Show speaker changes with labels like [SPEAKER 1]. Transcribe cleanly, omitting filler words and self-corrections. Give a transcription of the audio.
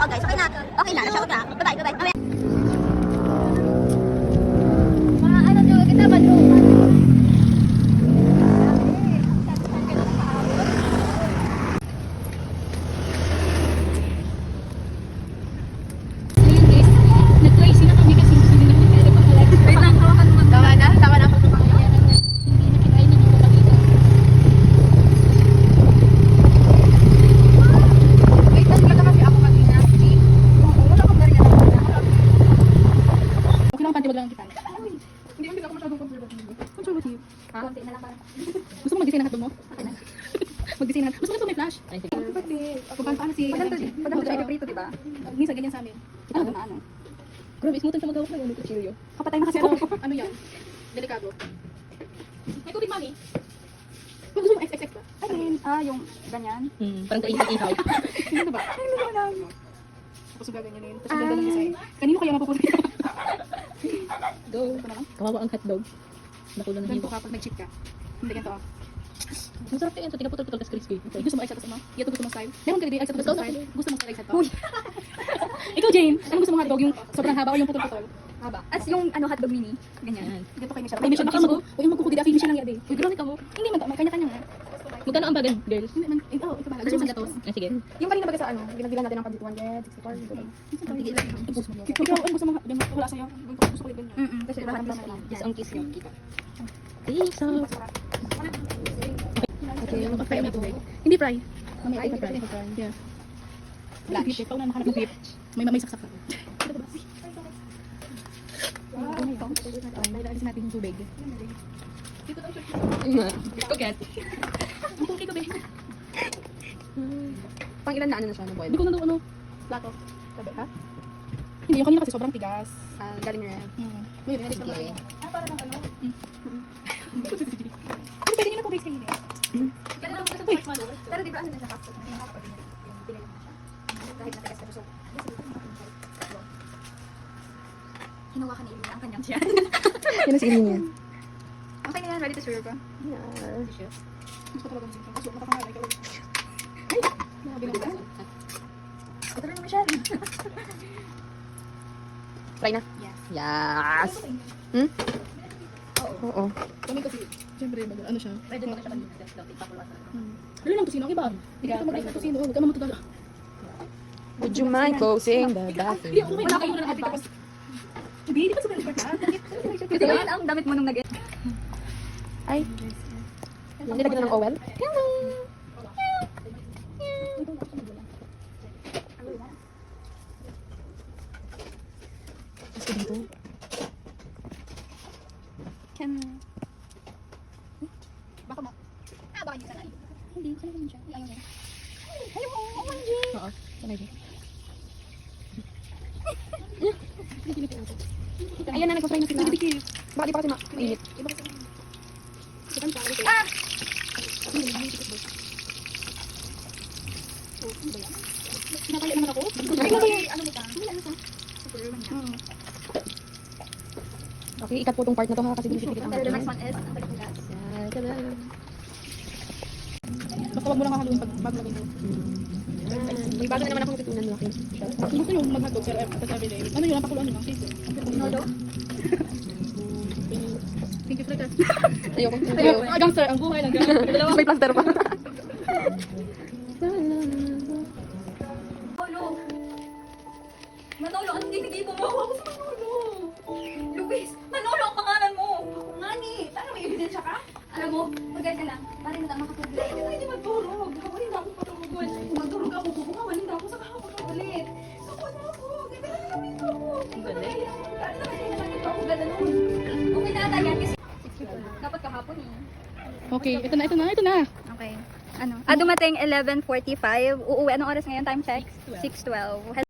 [SPEAKER 1] Oo guys, okay na. Okay na, shout na. Bye-bye, bye-bye. Mamaya. Mga ano nyo, kita ba nyo?
[SPEAKER 2] Nag-crazy na kami kasi gusto nila kami kaya pag-collect.
[SPEAKER 1] Wait lang, hawakan mo. Tama na ako pagpapakaya.
[SPEAKER 2] Hindi na kita, hindi nyo makita.
[SPEAKER 1] Wait, nandito kasi ako kanina. Wala akong bariya na.
[SPEAKER 2] Okay lang, panty, wag lang kita.
[SPEAKER 1] Hindi ako masyadong conservative.
[SPEAKER 2] Conservative.
[SPEAKER 1] Konti na lang para.
[SPEAKER 2] Gusto mo mag-design ng hotdog mo? Mag-design ng... Mas maganda may flash. Ay, sige.
[SPEAKER 1] Pati.
[SPEAKER 2] Kung paano si...
[SPEAKER 1] Paganda siya ipiprito, diba?
[SPEAKER 2] Minsan ganyan sa amin.
[SPEAKER 1] Ano na ano?
[SPEAKER 2] Grabe, smoothan sa magawak na yun. Kutsilyo.
[SPEAKER 1] Kapatay na kasi
[SPEAKER 2] Pero,
[SPEAKER 1] ako.
[SPEAKER 2] ano yan? Delikado. May tubig, mami. Kung gusto mo XXX ba?
[SPEAKER 1] I mean, yung ganyan.
[SPEAKER 3] Parang kaihag-ihaw.
[SPEAKER 2] Hindi na ba?
[SPEAKER 1] Ay, hindi ko alam.
[SPEAKER 2] Tapos gaganyanin. Tapos ganda ng design. Kanino kaya mapupunta?
[SPEAKER 3] Go.
[SPEAKER 2] Ito na lang.
[SPEAKER 3] Kawawa ang hotdog. Nakulo ng
[SPEAKER 2] Ganito
[SPEAKER 3] hiwa.
[SPEAKER 2] ka pag nag-cheat ka. Hindi ganito ah.
[SPEAKER 3] Masarap yan. So, tinaputol-putol tas crispy. Okay.
[SPEAKER 2] Gusto mo egg sa mo? Ito gusto mo style? Meron ka rin egg sa style? Gusto mo egg sa to? Ikaw, Jane. Anong gusto mo hotdog? Yung sobrang haba o yung putol-putol?
[SPEAKER 1] Haba. As yung hotdog mini. Ganyan.
[SPEAKER 3] Yan.
[SPEAKER 2] Ganito kay Michelle. Kay Michelle, baka mag... O yung magkukudi dati, Michelle lang yan eh.
[SPEAKER 3] Uy, grabe ka mo.
[SPEAKER 2] Hindi man, kanya-kanya nga.
[SPEAKER 3] Magkano ang bagan, girls?
[SPEAKER 2] Hindi man, ito ba? Gusto mo gatos?
[SPEAKER 3] Ah, sige.
[SPEAKER 1] Yung kanina baga sa binagbilan natin ng pag 200, 64.
[SPEAKER 3] Sige lang.
[SPEAKER 2] Ikaw, ano gusto mo? Wala sa'yo. Gusto ko din ganyan.
[SPEAKER 1] Kasi lahat ng
[SPEAKER 3] Kiss ang kiss yung kita. Peace out.
[SPEAKER 2] Okay, mag-fry ang tubig. Hindi fry. Mamaya ito fry. Yeah.
[SPEAKER 1] Blanch.
[SPEAKER 2] Pag na mahanap ng beef, may saksak. Alisin natin yung tubig.
[SPEAKER 3] Spaghetti.
[SPEAKER 2] Ang tubig ko, be.
[SPEAKER 1] Pang ilan na ano na siya, boil?
[SPEAKER 2] Hindi ko na daw ano. Plato. Sabi, ha? Hindi, yung kanina kasi sobrang tigas.
[SPEAKER 1] Galing ref.
[SPEAKER 2] Wait, ready ka ba? Para ng ano? Pwede nyo na tubig sa inyo.
[SPEAKER 1] Pero di ba ano na siya kapag kahit natigas ka so hinawakan ni Ilina ang kanyang siya.
[SPEAKER 3] Yan ang siling niya.
[SPEAKER 1] Okay na yan, ready to serve ka?
[SPEAKER 2] Gusto talaga mo siya. Kaso, nakakangalay ka ulit. Ay! Nakabinong ka.
[SPEAKER 1] Ito na naman siya.
[SPEAKER 3] Try na.
[SPEAKER 2] Yes.
[SPEAKER 3] Yes. Oo.
[SPEAKER 2] Kami kasi, siyempre, ano siya?
[SPEAKER 1] Pwede mo na siya pag-ipakulasan.
[SPEAKER 2] Lalo lang tosino, ang iba. Hindi ka mag-isa sa tosino. Huwag ka mamutudala.
[SPEAKER 3] Would you mind closing the bathroom?
[SPEAKER 2] Hindi, okay. Wala kayo na nakapit. Hindi, di ba sobrang expert ka?
[SPEAKER 1] Kasi yun ang damit mo nung nag-
[SPEAKER 3] Ay. Nilagyan na ng oil? Hello. Gusto dito.
[SPEAKER 1] Can...
[SPEAKER 2] Baka mo. Baka niyo sanay.
[SPEAKER 1] Hindi, kaya naman siya. Ayaw niya.
[SPEAKER 3] Oo. Sanay din.
[SPEAKER 1] Ayan na, nagpa-fry na sila. Baka di pa kasi mainit.
[SPEAKER 2] Ah! Pinapaya naman ako.
[SPEAKER 1] Ano mo ka?
[SPEAKER 3] Okay, ikat po tong part na to ha kasi dinisigit ang
[SPEAKER 1] Pero the next one is, ang pagkakas.
[SPEAKER 2] Basta wag mo lang hahaluin pag maglagay mo.
[SPEAKER 3] May bago na naman akong tutunan mo.
[SPEAKER 2] Kung gusto nyo mag-hotdog sir, kasi everyday. Ano yun, ang pakuluan nyo lang. Sige.
[SPEAKER 1] Nodo?
[SPEAKER 2] Thank you, Flicker.
[SPEAKER 3] Ayoko.
[SPEAKER 2] Hanggang sir, ang buhay lang. Dalawa.
[SPEAKER 3] May plaster pa.
[SPEAKER 1] Manolo, anong ginigay mo? Ako sa Manolo. Luis, Manolo ang pangalan mo. Ako nga ni. Sana may ebidensya ka? Alam mo, magay ka lang. Para hindi lang makatulog. Hindi mo hindi magturog. Hawalin na ako patulugan. Kung magturog ako, hawalin na ako. Saka ako ulit. Ako na ako. Ganda na namin ako. Ang galing. Ano naman yung naman ito ako gano'n. Okay na ata yan kasi dapat kahapon eh.
[SPEAKER 2] Okay, ito na.
[SPEAKER 1] Okay. Ano? Dumating 11:45. Uuwi. Anong oras ngayon? Time check? 6:12.